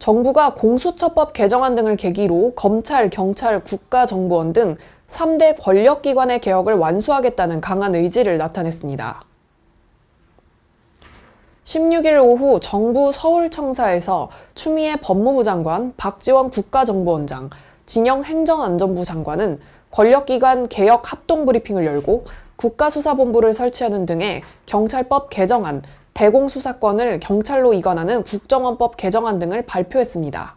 정부가 공수처법 개정안 등을 계기로 검찰, 경찰, 국가정보원 등 3대 권력기관의 개혁을 완수하겠다는 강한 의지를 나타냈습니다. 16일 오후 정부 서울청사에서 추미애 법무부 장관, 박지원 국가정보원장, 진영 행정안전부 장관은 권력기관 개혁 합동브리핑을 열고 국가수사본부를 설치하는 등의 경찰법 개정안, 대공수사권을 경찰로 이관하는 국정원법 개정안 등을 발표했습니다.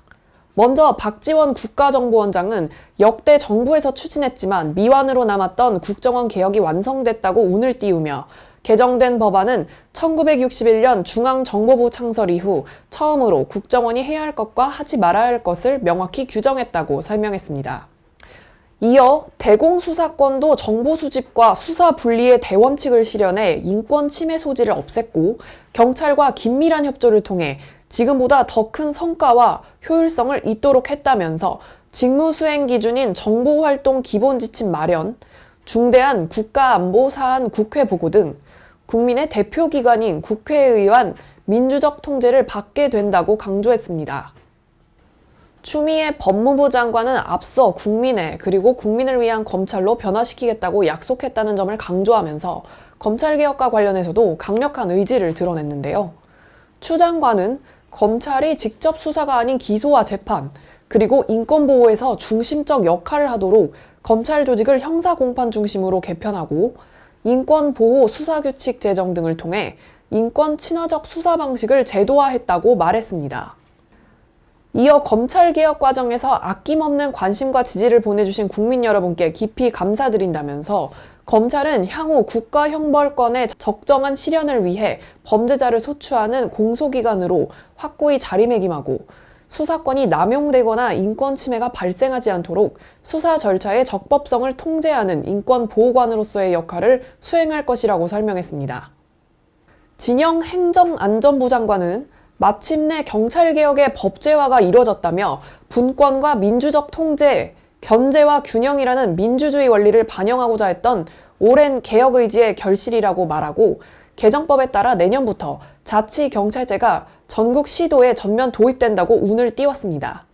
먼저 박지원 국가정보원장은 역대 정부에서 추진했지만 미완으로 남았던 국정원 개혁이 완성됐다고 운을 띄우며 개정된 법안은 1961년 중앙정보부 창설 이후 처음으로 국정원이 해야 할 것과 하지 말아야 할 것을 명확히 규정했다고 설명했습니다. 이어 대공수사권도 정보 수집과 수사 분리의 대원칙을 실현해 인권 침해 소지를 없앴고 경찰과 긴밀한 협조를 통해 지금보다 더 큰 성과와 효율성을 잇도록 했다면서 직무 수행 기준인 정보활동 기본지침 마련, 중대한 국가안보 사안 국회 보고 등 국민의 대표기관인 국회에 의한 민주적 통제를 받게 된다고 강조했습니다. 추미애 법무부 장관은 앞서 국민의 그리고 국민을 위한 검찰로 변화시키겠다고 약속했다는 점을 강조하면서 검찰개혁과 관련해서도 강력한 의지를 드러냈는데요. 추 장관은 검찰이 직접 수사가 아닌 기소와 재판, 그리고 인권보호에서 중심적 역할을 하도록 검찰 조직을 형사공판 중심으로 개편하고 인권보호 수사규칙 제정 등을 통해 인권 친화적 수사 방식을 제도화했다고 말했습니다. 이어 검찰개혁 과정에서 아낌없는 관심과 지지를 보내주신 국민 여러분께 깊이 감사드린다면서 검찰은 향후 국가형벌권의 적정한 실현을 위해 범죄자를 소추하는 공소기관으로 확고히 자리매김하고 수사권이 남용되거나 인권 침해가 발생하지 않도록 수사 절차의 적법성을 통제하는 인권보호관으로서의 역할을 수행할 것이라고 설명했습니다. 진영 행정안전부 장관은 마침내 경찰개혁의 법제화가 이뤄졌다며 분권과 민주적 통제, 견제와 균형이라는 민주주의 원리를 반영하고자 했던 오랜 개혁 의지의 결실이라고 말하고 개정법에 따라 내년부터 자치경찰제가 전국 시도에 전면 도입된다고 운을 띄웠습니다.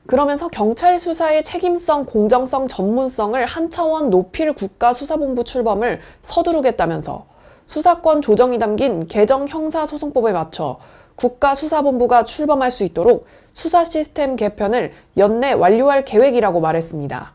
그러면서 경찰 수사의 책임성, 공정성, 전문성을 한 차원 높일 국가수사본부 출범을 서두르겠다면서 수사권 조정이 담긴 개정 형사소송법에 맞춰 국가수사본부가 출범할 수 있도록 수사 시스템 개편을 연내 완료할 계획이라고 말했습니다.